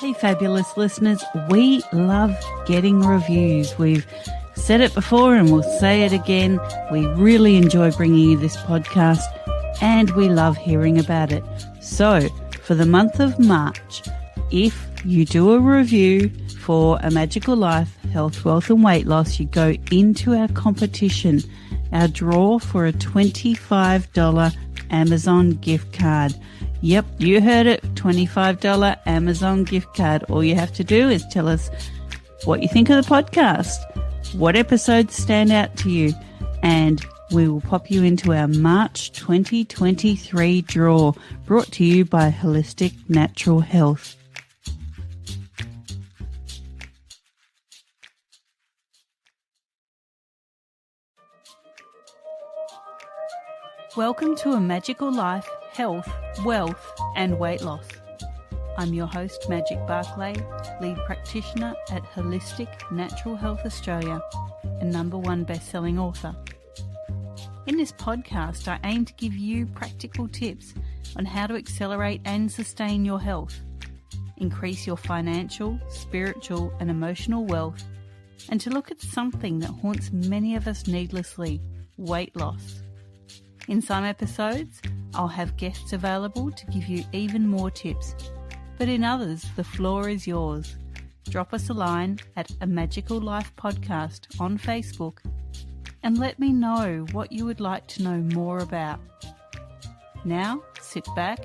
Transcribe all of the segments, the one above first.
Hey, fabulous listeners. We love getting reviews. We've said it before and we'll say it again. We really enjoy bringing you this podcast and we love hearing about it. So for the month of March, if you do a review for A Magical Life, Health, Wealth and Weight Loss, you go into our competition, our draw for a $25 Amazon gift card. Yep, you heard it, $25 Amazon gift card. All you have to do is tell us what you think of the podcast, what episodes stand out to you, and we will pop you into our March 2023 draw, brought to you by Holistic Natural Health. Welcome to A Magical Life, Health, Wealth and Weight Loss. I'm your host, Magic Barclay, lead practitioner at Holistic Natural Health Australia and #1 best-selling author. In this podcast, I aim to give you practical tips on how to accelerate and sustain your health, increase your financial, spiritual and emotional wealth, and to look at something that haunts many of us needlessly, weight loss. In some episodes, I'll have guests available to give you even more tips, but in others, the floor is yours. Drop us a line at A Magical Life Podcast on Facebook and let me know what you would like to know more about. Now, sit back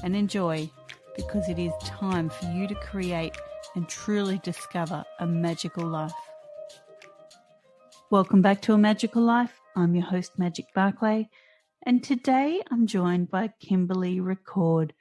and enjoy, because it is time for you to create and truly discover a magical life. Welcome back to A Magical Life. I'm your host, Magic Barclay, and today I'm joined by Kimberley Record.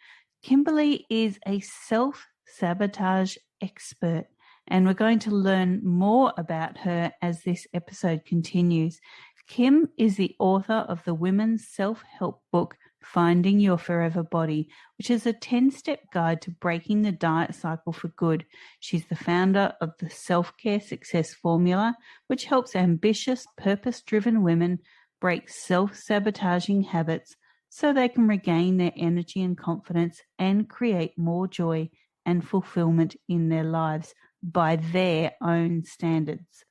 Kimberley is a self-sabotage expert, and we're going to learn more about her as this episode continues. Kim is the author of the women's self-help book, Finding Your Forever Body, which is a 10-step guide to breaking the diet cycle for good. She's the founder of the Self-Care Success Formula, which helps ambitious, purpose-driven women break self-sabotaging habits so they can regain their energy and confidence and create more joy and fulfillment in their lives by their own standards.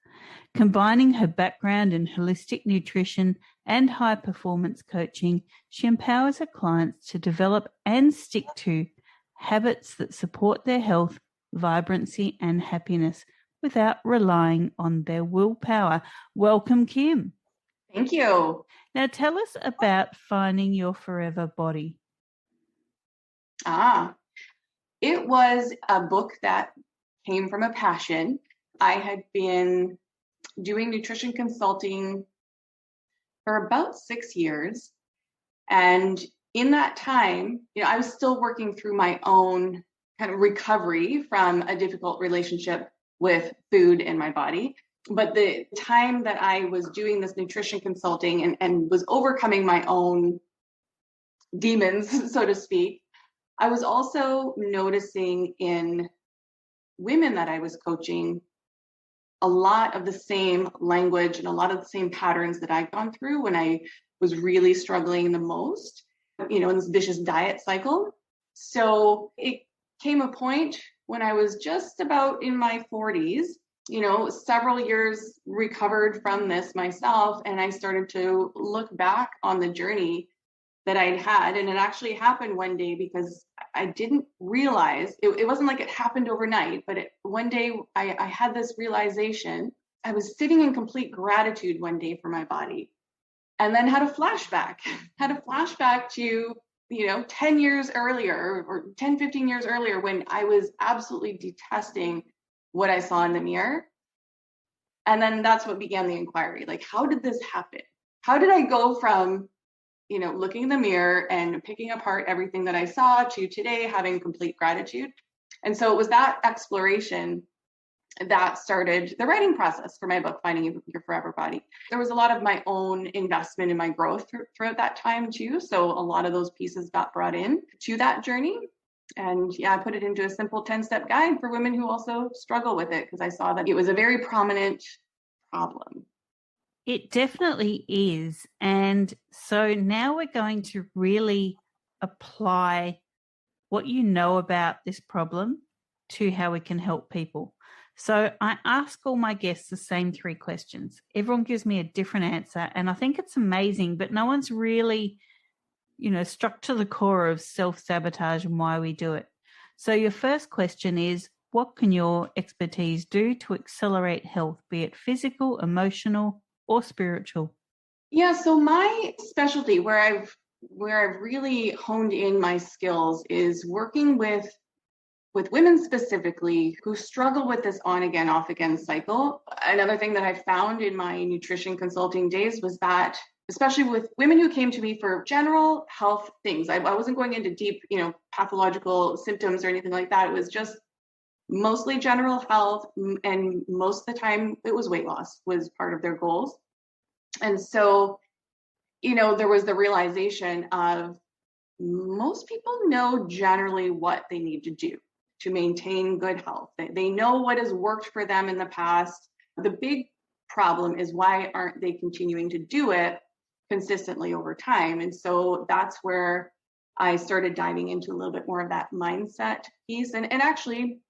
Combining her background in holistic nutrition and high-performance coaching, she empowers her clients to develop and stick to habits that support their health, vibrancy, and happiness without relying on their willpower. Welcome, Kim. Thank you. Now tell us about Finding Your Forever Body. It was a book that came from a passion. I had been doing nutrition consulting for about 6 years. And in that time, I was still working through my own kind of recovery from a difficult relationship with food in my body. But the time that I was doing this nutrition consulting and was overcoming my own demons, so to speak, I was also noticing in women that I was coaching a lot of the same language and a lot of the same patterns that I'd gone through when I was really struggling the most, in this vicious diet cycle. So it came a point when I was just about in my 40s, several years recovered from this myself, and I started to look back on the journey that I'd had. And it actually happened one day because I didn't realize, it wasn't like it happened overnight, but one day I had this realization. I was sitting in complete gratitude one day for my body, and then had a flashback to, 10 years earlier or 10, 15 years earlier, when I was absolutely detesting what I saw in the mirror. And then that's what began the inquiry. Like, how did this happen? How did I go from looking in the mirror and picking apart everything that I saw to today having complete gratitude? And so it was that exploration that started the writing process for my book, Finding Your Forever Body. There was a lot of my own investment in my growth throughout that time too. So a lot of those pieces got brought in to that journey. And I put it into a simple 10-step guide for women who also struggle with it, because I saw that it was a very prominent problem. It definitely is. And so now we're going to really apply what you know about this problem to how we can help people. So I ask all my guests the same 3 questions. Everyone gives me a different answer, and I think it's amazing, but no one's really, struck to the core of self-sabotage and why we do it. So your first question is, what can your expertise do to accelerate health, be it physical, emotional, or spiritual? Yeah, so my specialty where I've really honed in my skills is working with women specifically who struggle with this on again, off again cycle. Another thing that I found in my nutrition consulting days was that, especially with women who came to me for general health things, I wasn't going into deep, pathological symptoms or anything like that. It was just mostly general health. And most of the time it was weight loss was part of their goals. And so, there was the realization of most people know generally what they need to do to maintain good health. They know what has worked for them in the past. The big problem is, why aren't they continuing to do it consistently over time? And so that's where I started diving into a little bit more of that mindset piece. And actually,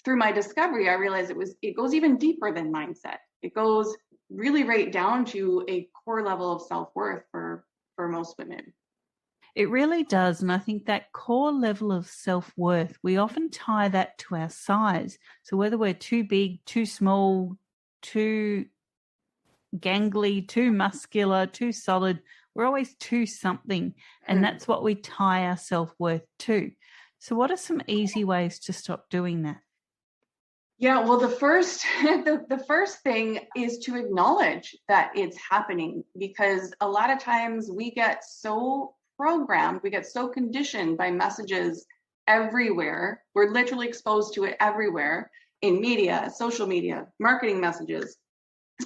through my discovery, I realized it goes even deeper than mindset. It goes really right down to a core level of self-worth for most women. It really does. And I think that core level of self-worth, we often tie that to our size. So whether we're too big, too small, too gangly, too muscular, too solid, we're always too something. And that's what we tie our self-worth to. So what are some easy ways to stop doing that? Yeah, well, the first thing is to acknowledge that it's happening, because a lot of times we get so programmed, we get so conditioned by messages everywhere. We're literally exposed to it everywhere, in media, social media, marketing messages,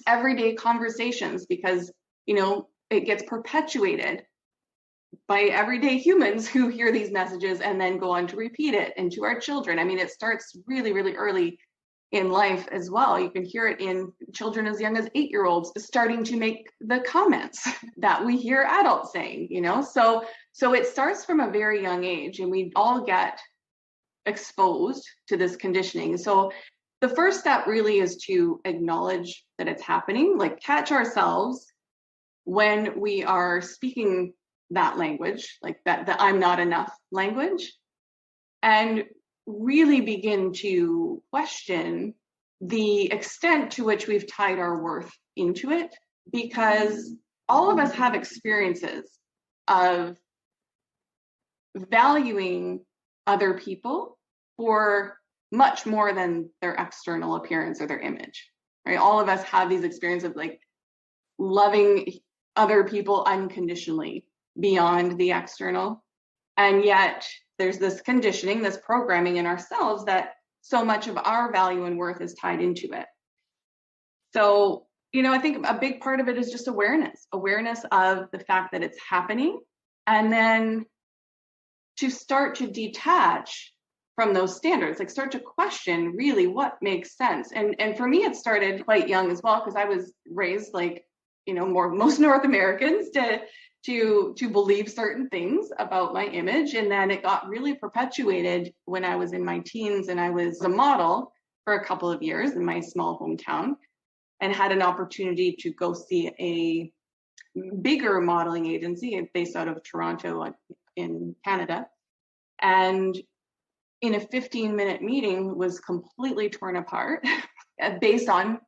everyday conversations, because, it gets perpetuated by everyday humans who hear these messages and then go on to repeat it, and to our children. I mean, it starts really, really early in life as well. You can hear it in children as young as 8-year-olds starting to make the comments that we hear adults saying, so it starts from a very young age, and we all get exposed to this conditioning. So the first step really is to acknowledge that it's happening, like catch ourselves when we are speaking that language, like that I'm not enough language, and really begin to question the extent to which we've tied our worth into it, because all of us have experiences of valuing other people for much more than their external appearance or their image, right? All of us have these experiences of like loving other people unconditionally beyond the external. And yet there's this conditioning, this programming in ourselves that so much of our value and worth is tied into it. So, I think a big part of it is just awareness of the fact that it's happening, and then to start to detach from those standards, like start to question really what makes sense. And for me, it started quite young as well, because I was raised like, most North Americans to believe certain things about my image. And then it got really perpetuated when I was in my teens, and I was a model for a couple of years in my small hometown, and had an opportunity to go see a bigger modeling agency based out of Toronto in Canada. And in a 15-minute meeting was completely torn apart based on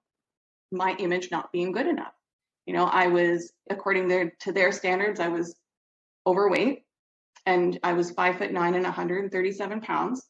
my image not being good enough. I was, according to their standards, I was overweight, and I was 5'9" and 137 pounds.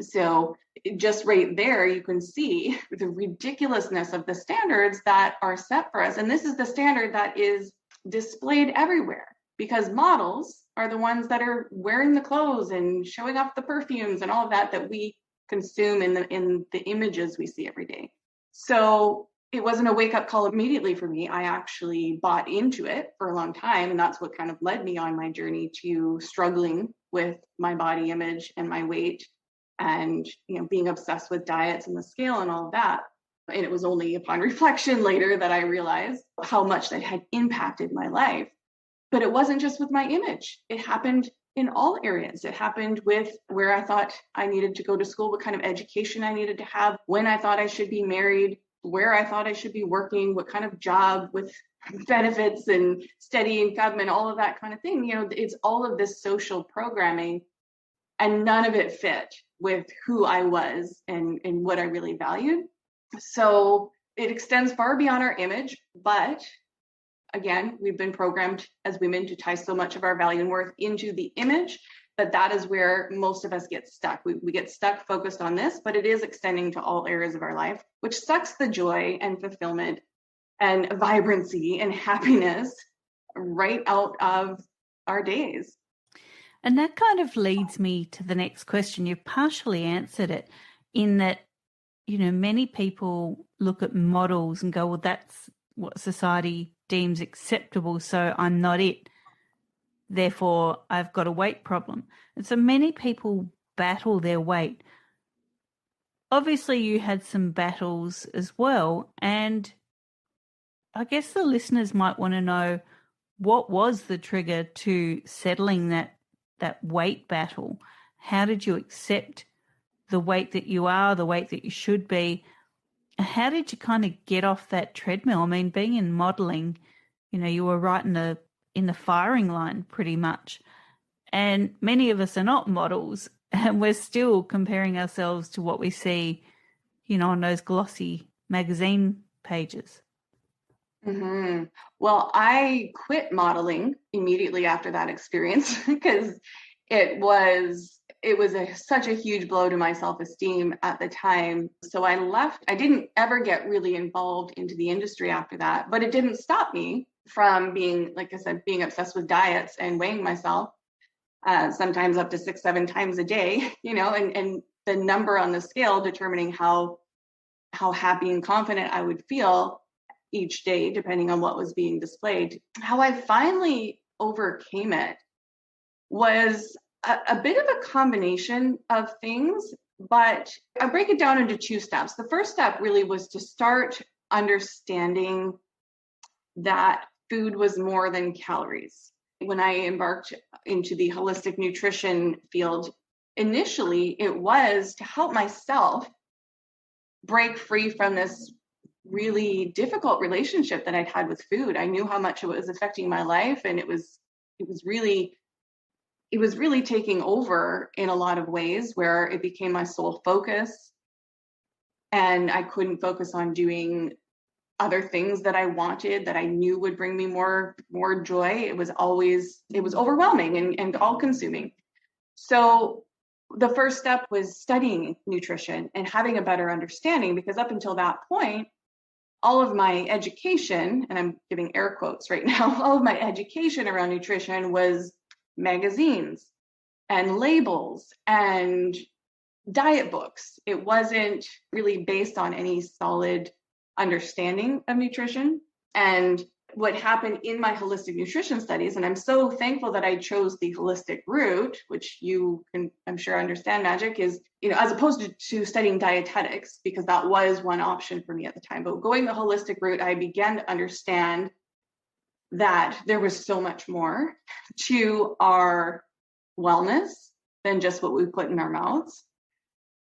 So just right there, you can see the ridiculousness of the standards that are set for us. And this is the standard that is displayed everywhere, because models are the ones that are wearing the clothes and showing off the perfumes and all of that we consume in the images we see every day. So it wasn't a wake-up call immediately for me. I actually bought into it for a long time, and that's what kind of led me on my journey to struggling with my body image and my weight, and being obsessed with diets and the scale and all of that. And it was only upon reflection later that I realized how much that had impacted my life. But it wasn't just with my image. It happened in all areas. It happened with where I thought I needed to go to school, what kind of education I needed to have, when I thought I should be married, where I thought I should be working, what kind of job with benefits and steady income and all of that kind of thing. It's all of this social programming, and none of it fit with who I was and what I really valued. So it extends far beyond our image, but again, we've been programmed as women to tie so much of our value and worth into the image that is where most of us get stuck. We get stuck focused on this, but it is extending to all areas of our life, which sucks the joy and fulfillment and vibrancy and happiness right out of our days. And that kind of leads me to the next question. You've partially answered it in that, many people look at models and go, well, that's what society deems acceptable, so I'm not it. Therefore, I've got a weight problem. And so many people battle their weight. Obviously, you had some battles as well. And I guess the listeners might want to know, what was the trigger to settling that weight battle? How did you accept the weight that you are, the weight that you should be? How did you kind of get off that treadmill? I mean, being in modeling, you were right in the firing line pretty much. And many of us are not models, and we're still comparing ourselves to what we see, on those glossy magazine pages. Mm-hmm. Well, I quit modeling immediately after that experience because it was such a huge blow to my self-esteem at the time. So I left. I didn't ever get really involved into the industry after that, but it didn't stop me from being, like I said, being obsessed with diets and weighing myself, sometimes up to 6-7 times a day, and the number on the scale determining how happy and confident I would feel each day, depending on what was being displayed. How I finally overcame it was a bit of a combination of things, but I break it down into 2 steps. The first step really was to start understanding that food was more than calories. When I embarked into the holistic nutrition field, initially it was to help myself break free from this really difficult relationship that I'd had with food. I knew how much it was affecting my life, and it was really taking over in a lot of ways, where it became my sole focus, and I couldn't focus on doing other things that I wanted, that I knew would bring me more joy. It was overwhelming and all consuming. So the first step was studying nutrition and having a better understanding, because up until that point, all of my education, and I'm giving air quotes right now, all of my education around nutrition was magazines and labels and diet books. It wasn't really based on any solid understanding of nutrition. And what happened in my holistic nutrition studies, and I'm so thankful that I chose the holistic route, which you can, I'm sure, understand, Magic, is, as opposed to studying dietetics, because that was one option for me at the time. But going the holistic route, I began to understand that there was so much more to our wellness than just what we put in our mouths.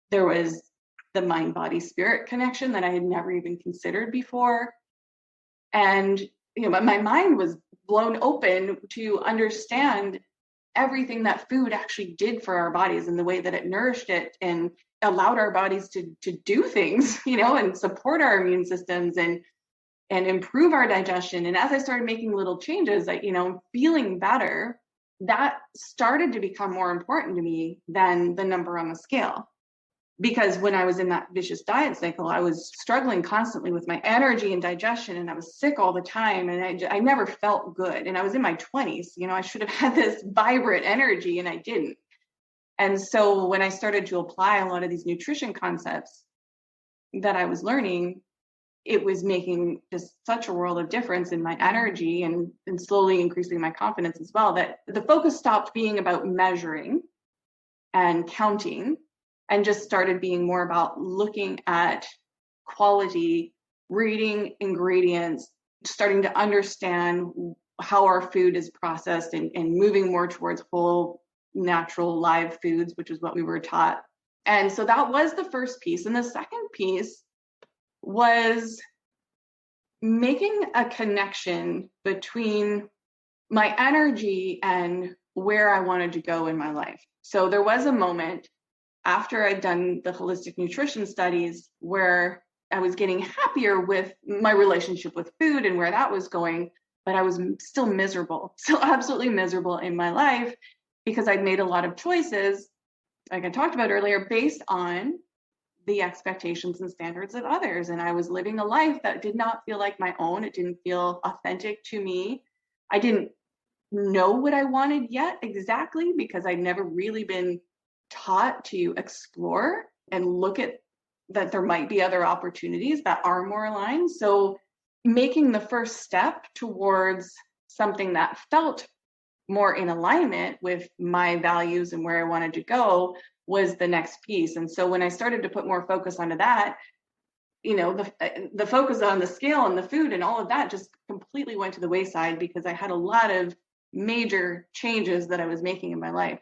There was the mind, body, spirit connection that I had never even considered before. And my mind was blown open to understand everything that food actually did for our bodies, and the way that it nourished it and allowed our bodies to do things, and support our immune systems and improve our digestion. And as I started making little changes, feeling better, that started to become more important to me than the number on the scale. Because when I was in that vicious diet cycle, I was struggling constantly with my energy and digestion, and I was sick all the time, and I never felt good. And I was in my 20s, I should have had this vibrant energy, and I didn't. And so when I started to apply a lot of these nutrition concepts that I was learning, it was making just such a world of difference in my energy and slowly increasing my confidence as well, that the focus stopped being about measuring and counting, and just started being more about looking at quality, reading ingredients, starting to understand how our food is processed, and moving more towards whole natural live foods, which is what we were taught. And so that was the first piece. And the second piece was making a connection between my energy and where I wanted to go in my life. So there was a moment after I'd done the holistic nutrition studies where I was getting happier with my relationship with food and where that was going, but I was still miserable, still absolutely miserable in my life because I'd made a lot of choices, like I talked about earlier, based on the expectations and standards of others. And I was living a life that did not feel like my own. It didn't feel authentic to me. I didn't know what I wanted yet exactly because I'd never really been taught to explore and look at that there might be other opportunities that are more aligned. So making the first step towards something that felt more in alignment with my values and where I wanted to go was the next piece. And so when I started to put more focus onto that, the focus on the scale and the food and all of that just completely went to the wayside because I had a lot of major changes that I was making in my life.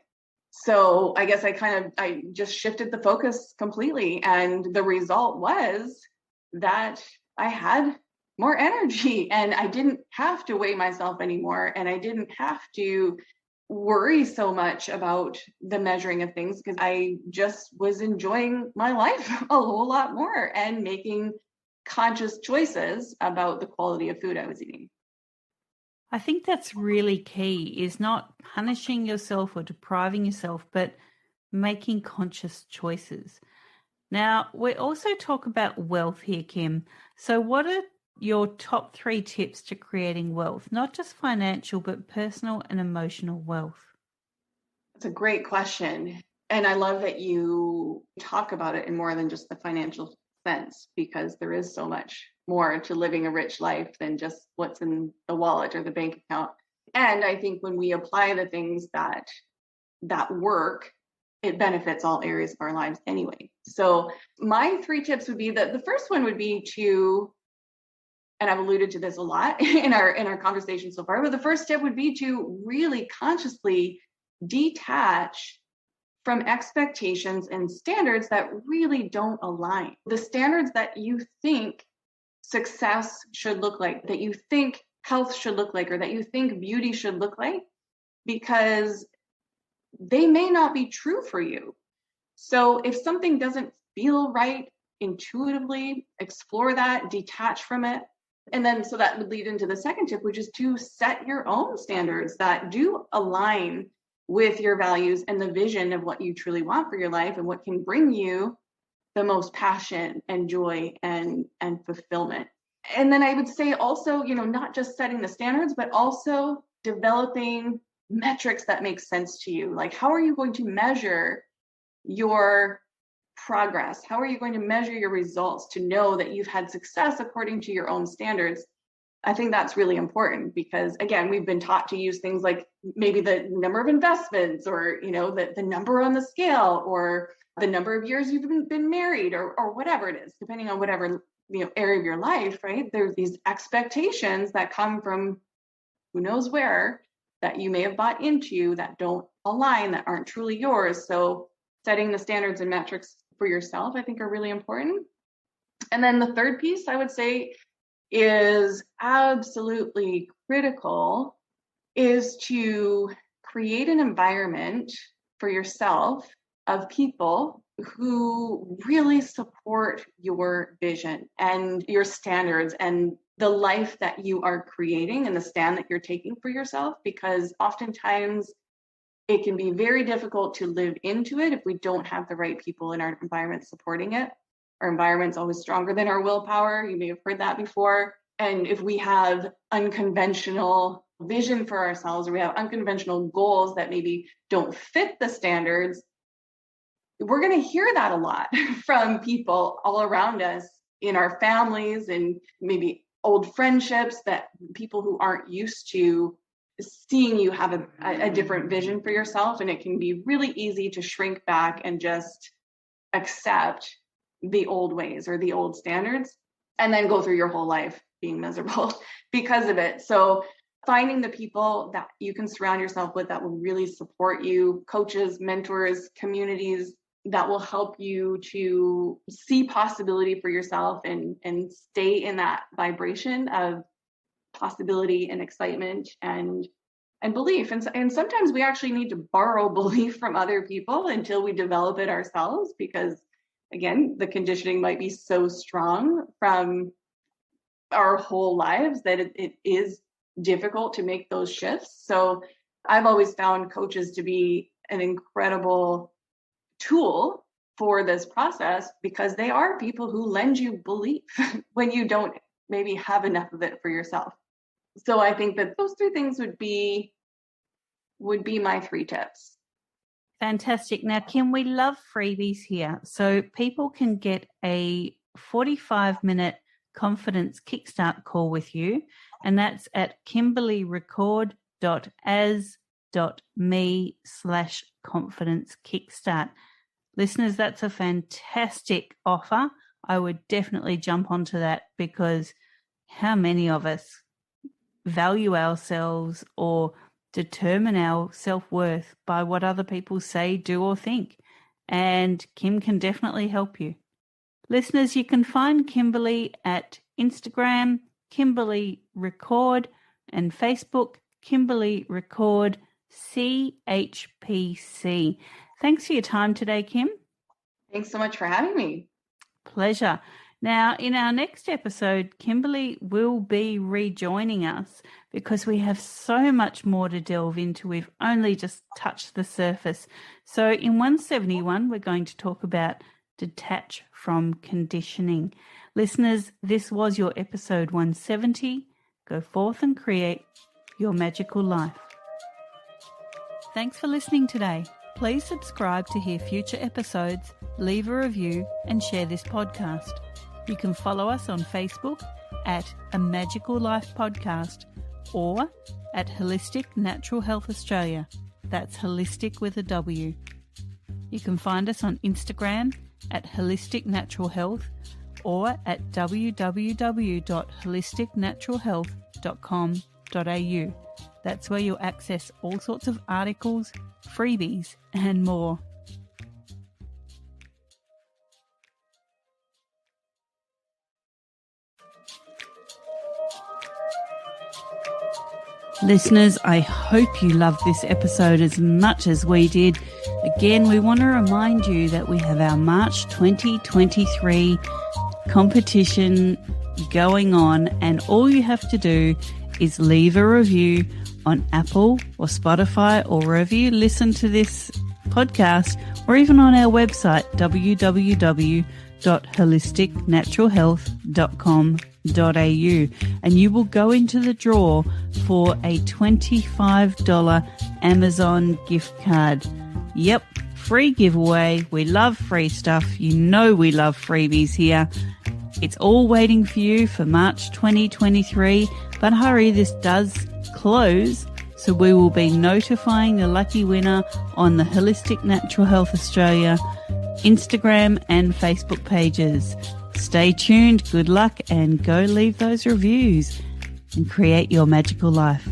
So I guess I just shifted the focus completely. And the result was that I had more energy and I didn't have to weigh myself anymore. And I didn't have to worry so much about the measuring of things because I just was enjoying my life a whole lot more and making conscious choices about the quality of food I was eating. I think that's really key, is not punishing yourself or depriving yourself, but making conscious choices. Now, we also talk about wealth here, Kim. So what are your top 3 tips to creating wealth, not just financial, but personal and emotional wealth? That's a great question. And I love that you talk about it in more than just the financial sense, because there is so much more to living a rich life than just what's in the wallet or the bank account. And I think when we apply the things that work, it benefits all areas of our lives anyway. So my 3 tips would be that the first one would be to, and I've alluded to this a lot in our conversation so far, but the first step would be to really consciously detach from expectations and standards that really don't align. The standards that you think success should look like, that you think health should look like, or that you think beauty should look like, because they may not be true for you. So if something doesn't feel right intuitively, explore that, detach from it. And then so that would lead into the second tip, which is to set your own standards that do align with your values and the vision of what you truly want for your life and what can bring you the most passion and joy and fulfillment. And then I would say also, not just setting the standards, but also developing metrics that make sense to you. Like, how are you going to measure your progress? How are you going to measure your results to know that you've had success according to your own standards? I think that's really important because, again, we've been taught to use things like maybe the number of investments or, the number on the scale or the number of years you've been married or whatever it is, depending on whatever area of your life, right? There's these expectations that come from who knows where that you may have bought into that don't align, that aren't truly yours. So setting the standards and metrics for yourself, I think, are really important. And then the third piece I would say is absolutely critical is to create an environment for yourself of people who really support your vision and your standards and the life that you are creating and the stand that you're taking for yourself, because oftentimes it can be very difficult to live into it if we don't have the right people in our environment supporting it. Our environment's always stronger than our willpower. You may have heard that before. And if we have unconventional vision for ourselves, or we have unconventional goals that maybe don't fit the standards, we're going to hear that a lot from people all around us in our families and maybe old friendships, that people who aren't used to seeing you have a different vision for yourself. And it can be really easy to shrink back and just accept the old ways or the old standards and then go through your whole life being miserable because of it. So finding the people that you can surround yourself with that will really support you, coaches, mentors, communities that will help you to see possibility for yourself and stay in that vibration of possibility and excitement and belief. And sometimes we actually need to borrow belief from other people until we develop it ourselves, because again, the conditioning might be so strong from our whole lives that it is difficult to make those shifts. So I've always found coaches to be an incredible tool for this process, because they are people who lend you belief when you don't maybe have enough of it for yourself. So I think that those three things would be my 3 tips. Fantastic. Now, Kim, we love freebies here. So people can get a 45-minute confidence kickstart call with you, and that's at kimberleyrecord.as.me/confidence kickstart. Listeners, that's a fantastic offer. I would definitely jump onto that, because how many of us value ourselves or determine our self-worth by what other people say, do, or think? And Kim can definitely help you. Listeners, you can find Kimberley at Instagram, Kimberley Record, and Facebook, Kimberley Record CHPC. Thanks for your time today, Kim. Thanks so much for having me. Pleasure. Now, in our next episode, Kimberley will be rejoining us, because we have so much more to delve into. We've only just touched the surface. So in 171, we're going to talk about detach from conditioning. Listeners, this was your episode 170. Go forth and create your magical life. Thanks for listening today. Please subscribe to hear future episodes, leave a review, and share this podcast. You can follow us on Facebook at A Magical Life Podcast or at Holistic Natural Health Australia. That's holistic with a W. You can find us on Instagram at Holistic Natural Health or at www.holisticnaturalhealth.com.au. That's where you'll access all sorts of articles, freebies, and more. Listeners, I hope you loved this episode as much as we did. Again, we want to remind you that we have our March 2023 competition going on, and all you have to do is leave a review on Apple or Spotify or wherever you listen to this podcast, or even on our website, www.holisticnaturalhealth.com.au, and you will go into the draw for a $25 Amazon gift card. Yep, free giveaway. We love free stuff. You know we love freebies here. It's all waiting for you for March 2023, but hurry, this does close, so we will be notifying the lucky winner on the Holistic Natural Health Australia Instagram and Facebook pages. Stay tuned, good luck, and go leave those reviews and create your magical life.